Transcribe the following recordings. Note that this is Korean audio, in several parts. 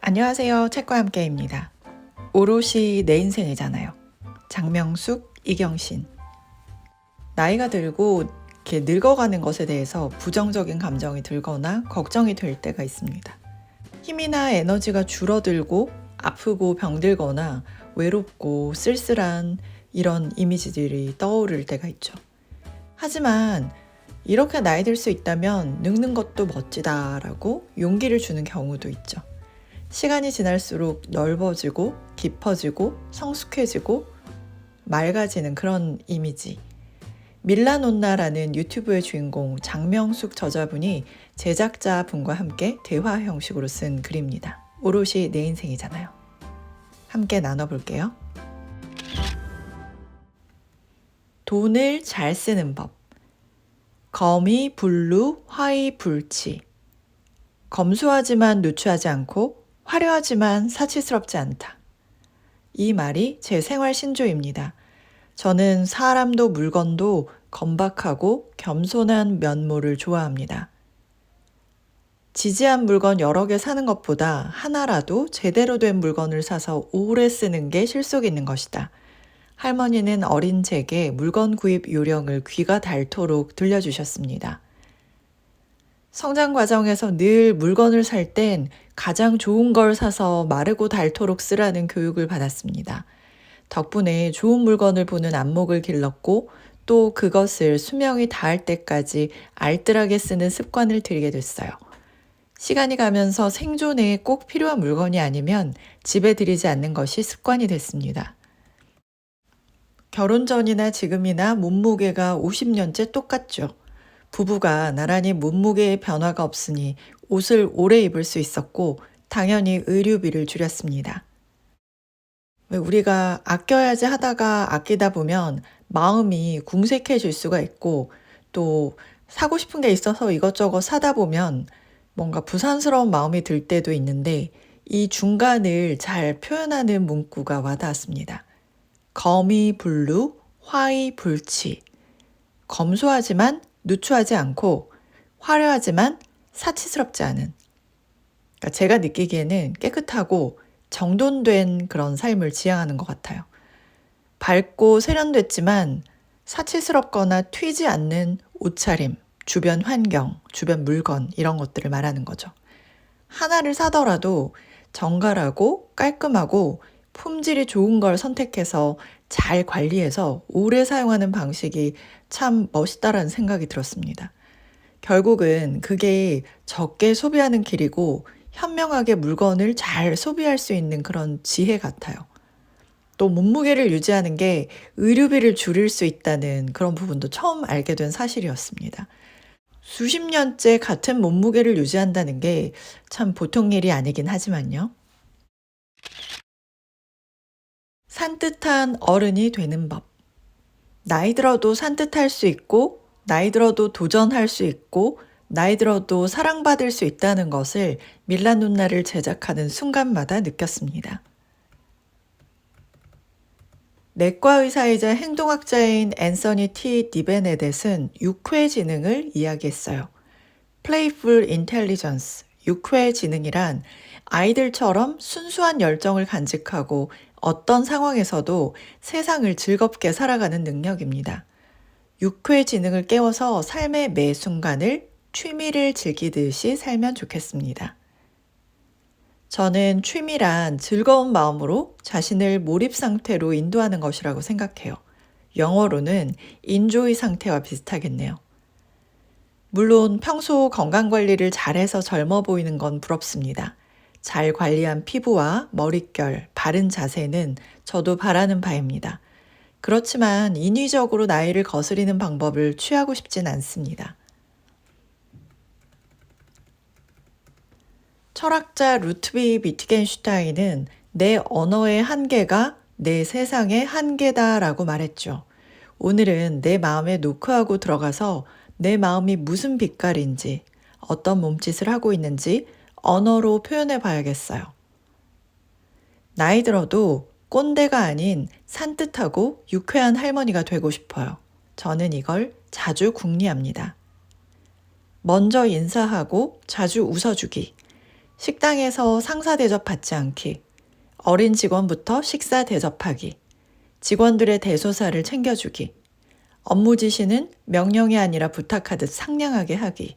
안녕하세요. 책과 함께입니다. 오롯이 내 인생이잖아요. 장명숙, 이경신. 나이가 들고 이렇게 늙어가는 것에 대해서 부정적인 감정이 들거나 걱정이 될 때가 있습니다. 힘이나 에너지가 줄어들고 아프고 병들거나 외롭고 쓸쓸한 이런 이미지들이 떠오를 때가 있죠. 하지만 이렇게 나이 들 수 있다면 늙는 것도 멋지다라고 용기를 주는 경우도 있죠. 시간이 지날수록 넓어지고 깊어지고 성숙해지고 맑아지는 그런 이미지. 밀라논나라는 유튜브의 주인공 장명숙 저자분이 제작자분과 함께 대화 형식으로 쓴 글입니다. 오롯이 내 인생이잖아요. 함께 나눠볼게요. 돈을 잘 쓰는 법. 거미, 불루, 화이, 불치. 검소하지만 누추하지 않고 화려하지만 사치스럽지 않다. 이 말이 제 생활 신조입니다. 저는 사람도 물건도 건박하고 겸손한 면모를 좋아합니다. 지지한 물건 여러 개 사는 것보다 하나라도 제대로 된 물건을 사서 오래 쓰는 게 실속 있는 것이다. 할머니는 어린 제게 물건 구입 요령을 귀가 닳도록 들려주셨습니다. 성장 과정에서 늘 물건을 살 땐 가장 좋은 걸 사서 마르고 닳도록 쓰라는 교육을 받았습니다. 덕분에 좋은 물건을 보는 안목을 길렀고 또 그것을 수명이 닿을 때까지 알뜰하게 쓰는 습관을 들이게 됐어요. 시간이 가면서 생존에 꼭 필요한 물건이 아니면 집에 들이지 않는 것이 습관이 됐습니다. 결혼 전이나 지금이나 몸무게가 50년째 똑같죠. 부부가 나란히 몸무게의 변화가 없으니 옷을 오래 입을 수 있었고 당연히 의류비를 줄였습니다. 우리가 아껴야지 하다가 아끼다 보면 마음이 궁색해질 수가 있고 또 사고 싶은 게 있어서 이것저것 사다 보면 뭔가 부산스러운 마음이 들 때도 있는데 이 중간을 잘 표현하는 문구가 와닿았습니다. 거미, 불루, 화이, 불치. 검소하지만 누추하지 않고 화려하지만 사치스럽지 않은, 그러니까 제가 느끼기에는 깨끗하고 정돈된 그런 삶을 지향하는 것 같아요. 밝고 세련됐지만 사치스럽거나 튀지 않는 옷차림, 주변 환경, 주변 물건 이런 것들을 말하는 거죠. 하나를 사더라도 정갈하고 깔끔하고 품질이 좋은 걸 선택해서 잘 관리해서 오래 사용하는 방식이 참 멋있다라는 생각이 들었습니다. 결국은 그게 적게 소비하는 길이고 현명하게 물건을 잘 소비할 수 있는 그런 지혜 같아요. 또 몸무게를 유지하는 게 의료비를 줄일 수 있다는 그런 부분도 처음 알게 된 사실이었습니다. 수십 년째 같은 몸무게를 유지한다는 게 참 보통 일이 아니긴 하지만요. 산뜻한 어른이 되는 법. 나이 들어도 산뜻할 수 있고, 나이 들어도 도전할 수 있고, 나이 들어도 사랑받을 수 있다는 것을 밀라논나를 제작하는 순간마다 느꼈습니다. 내과 의사이자 행동학자인 앤서니 T. 디베네댓은 육회 지능을 이야기했어요. Playful Intelligence, 육회 지능이란 아이들처럼 순수한 열정을 간직하고 어떤 상황에서도 세상을 즐겁게 살아가는 능력입니다. 육회 지능을 깨워서 삶의 매 순간을 취미를 즐기듯이 살면 좋겠습니다. 저는 취미란 즐거운 마음으로 자신을 몰입 상태로 인도하는 것이라고 생각해요. 영어로는 enjoy 상태와 비슷하겠네요. 물론 평소 건강관리를 잘해서 젊어 보이는 건 부럽습니다. 잘 관리한 피부와 머릿결, 바른 자세는 저도 바라는 바입니다. 그렇지만 인위적으로 나이를 거스리는 방법을 취하고 싶진 않습니다. 철학자 루트비 비트겐슈타인은 내 언어의 한계가 내 세상의 한계다라고 말했죠. 오늘은 내 마음에 노크하고 들어가서 내 마음이 무슨 빛깔인지, 어떤 몸짓을 하고 있는지 언어로 표현해 봐야겠어요. 나이 들어도 꼰대가 아닌 산뜻하고 유쾌한 할머니가 되고 싶어요. 저는 이걸 자주 궁리합니다. 먼저 인사하고 자주 웃어주기. 식당에서 상사 대접 받지 않기, 어린 직원부터 식사 대접하기, 직원들의 대소사를 챙겨주기, 업무 지시는 명령이 아니라 부탁하듯 상냥하게 하기,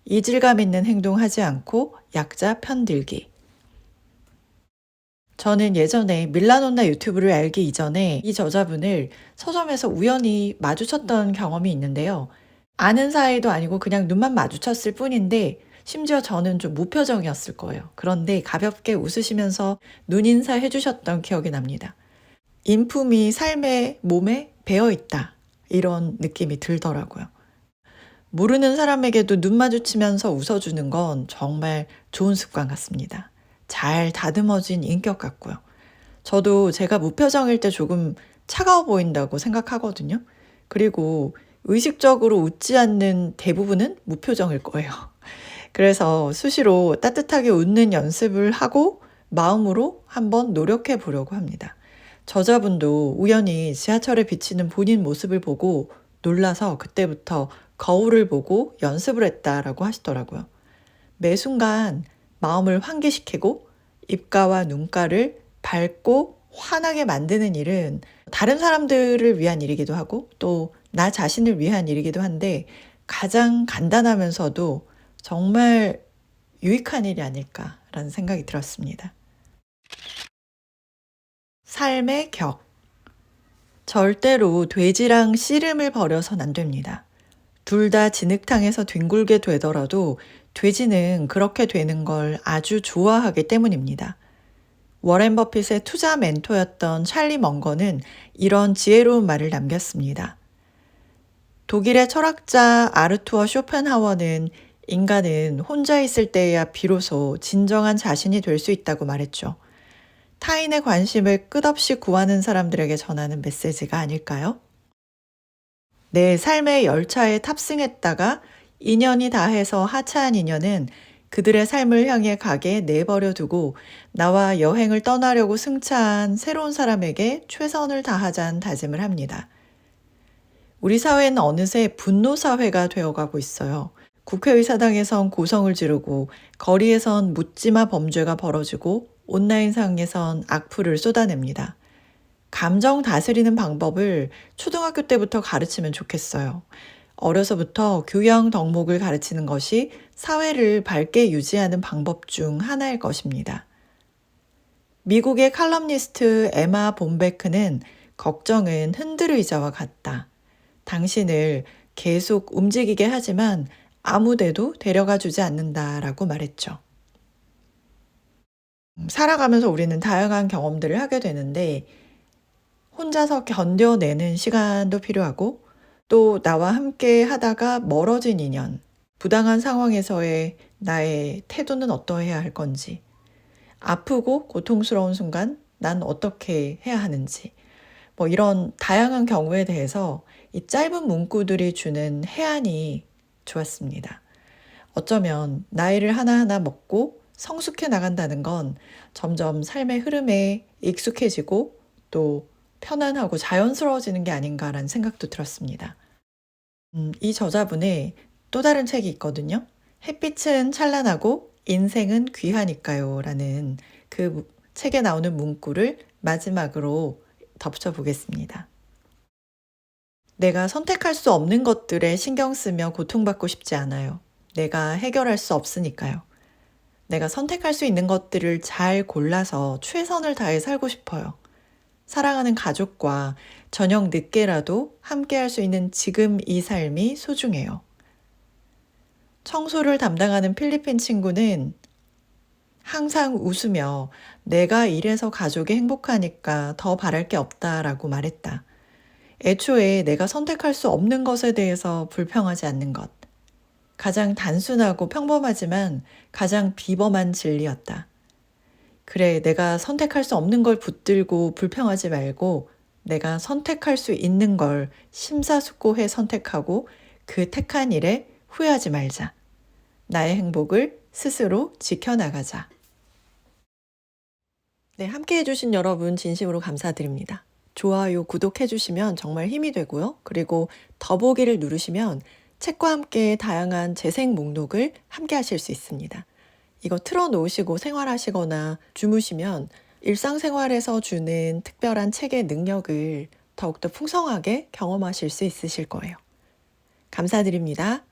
이질감 있는 행동하지 않고 약자 편들기. 저는 예전에 밀라노나 유튜브를 알기 이전에 이 저자분을 서점에서 우연히 마주쳤던 경험이 있는데요. 아는 사이도 아니고 그냥 눈만 마주쳤을 뿐인데 심지어 저는 좀 무표정이었을 거예요. 그런데 가볍게 웃으시면서 눈인사 해주셨던 기억이 납니다. 인품이 삶의 몸에 배어 있다. 이런 느낌이 들더라고요. 모르는 사람에게도 눈 마주치면서 웃어주는 건 정말 좋은 습관 같습니다. 잘 다듬어진 인격 같고요. 저도 제가 무표정일 때 조금 차가워 보인다고 생각하거든요. 그리고 의식적으로 웃지 않는 대부분은 무표정일 거예요. 그래서 수시로 따뜻하게 웃는 연습을 하고 마음으로 한번 노력해 보려고 합니다. 저자분도 우연히 지하철에 비치는 본인 모습을 보고 놀라서 그때부터 거울을 보고 연습을 했다라고 하시더라고요. 매 순간 마음을 환기시키고 입가와 눈가를 밝고 환하게 만드는 일은 다른 사람들을 위한 일이기도 하고 또 나 자신을 위한 일이기도 한데 가장 간단하면서도 정말 유익한 일이 아닐까라는 생각이 들었습니다. 삶의 격. 절대로 돼지랑 씨름을 벌여선 안 됩니다. 둘 다 진흙탕에서 뒹굴게 되더라도 돼지는 그렇게 되는 걸 아주 좋아하기 때문입니다. 워렌 버핏의 투자 멘토였던 찰리 먼거는 이런 지혜로운 말을 남겼습니다. 독일의 철학자 아르투어 쇼펜하워는 인간은 혼자 있을 때에야 비로소 진정한 자신이 될 수 있다고 말했죠. 타인의 관심을 끝없이 구하는 사람들에게 전하는 메시지가 아닐까요? 내 삶의 열차에 탑승했다가 인연이 다해서 하차한 인연은 그들의 삶을 향해 가게 내버려 두고 나와 여행을 떠나려고 승차한 새로운 사람에게 최선을 다하자는 다짐을 합니다. 우리 사회는 어느새 분노 사회가 되어가고 있어요. 국회의사당에선 고성을 지르고 거리에선 묻지마 범죄가 벌어지고 온라인상에선 악플을 쏟아냅니다. 감정 다스리는 방법을 초등학교 때부터 가르치면 좋겠어요. 어려서부터 교양 덕목을 가르치는 것이 사회를 밝게 유지하는 방법 중 하나일 것입니다. 미국의 칼럼니스트 에마 본베크는 걱정은 흔들의자와 같다. 당신을 계속 움직이게 하지만 아무데도 데려가 주지 않는다라고 말했죠. 살아가면서 우리는 다양한 경험들을 하게 되는데 혼자서 견뎌내는 시간도 필요하고 또 나와 함께 하다가 멀어진 인연, 부당한 상황에서의 나의 태도는 어떠해야 할 건지, 아프고 고통스러운 순간 난 어떻게 해야 하는지, 이런 다양한 경우에 대해서 이 짧은 문구들이 주는 해안이 좋았습니다. 어쩌면 나이를 하나하나 먹고 성숙해 나간다는 건 점점 삶의 흐름에 익숙해지고 또 편안하고 자연스러워지는 게 아닌가라는 생각도 들었습니다. 이 저자분의 또 다른 책이 있거든요. 햇빛은 찬란하고 인생은 귀하니까요 라는 그 책에 나오는 문구를 마지막으로 덧붙여 보겠습니다. 내가 선택할 수 없는 것들에 신경 쓰며 고통받고 싶지 않아요. 내가 해결할 수 없으니까요. 내가 선택할 수 있는 것들을 잘 골라서 최선을 다해 살고 싶어요. 사랑하는 가족과 저녁 늦게라도 함께 할 수 있는 지금 이 삶이 소중해요. 청소를 담당하는 필리핀 친구는 항상 웃으며 내가 이래서 가족이 행복하니까 더 바랄 게 없다라고 말했다. 애초에 내가 선택할 수 없는 것에 대해서 불평하지 않는 것. 가장 단순하고 평범하지만 가장 비범한 진리였다. 그래, 내가 선택할 수 없는 걸 붙들고 불평하지 말고 내가 선택할 수 있는 걸 심사숙고해 선택하고 그 택한 일에 후회하지 말자. 나의 행복을 스스로 지켜나가자. 네, 함께 해주신 여러분 진심으로 감사드립니다. 좋아요, 구독해주시면 정말 힘이 되고요. 그리고 더보기를 누르시면 책과 함께 다양한 재생 목록을 함께 하실 수 있습니다. 이거 틀어놓으시고 생활하시거나 주무시면 일상생활에서 주는 특별한 책의 능력을 더욱더 풍성하게 경험하실 수 있으실 거예요. 감사드립니다.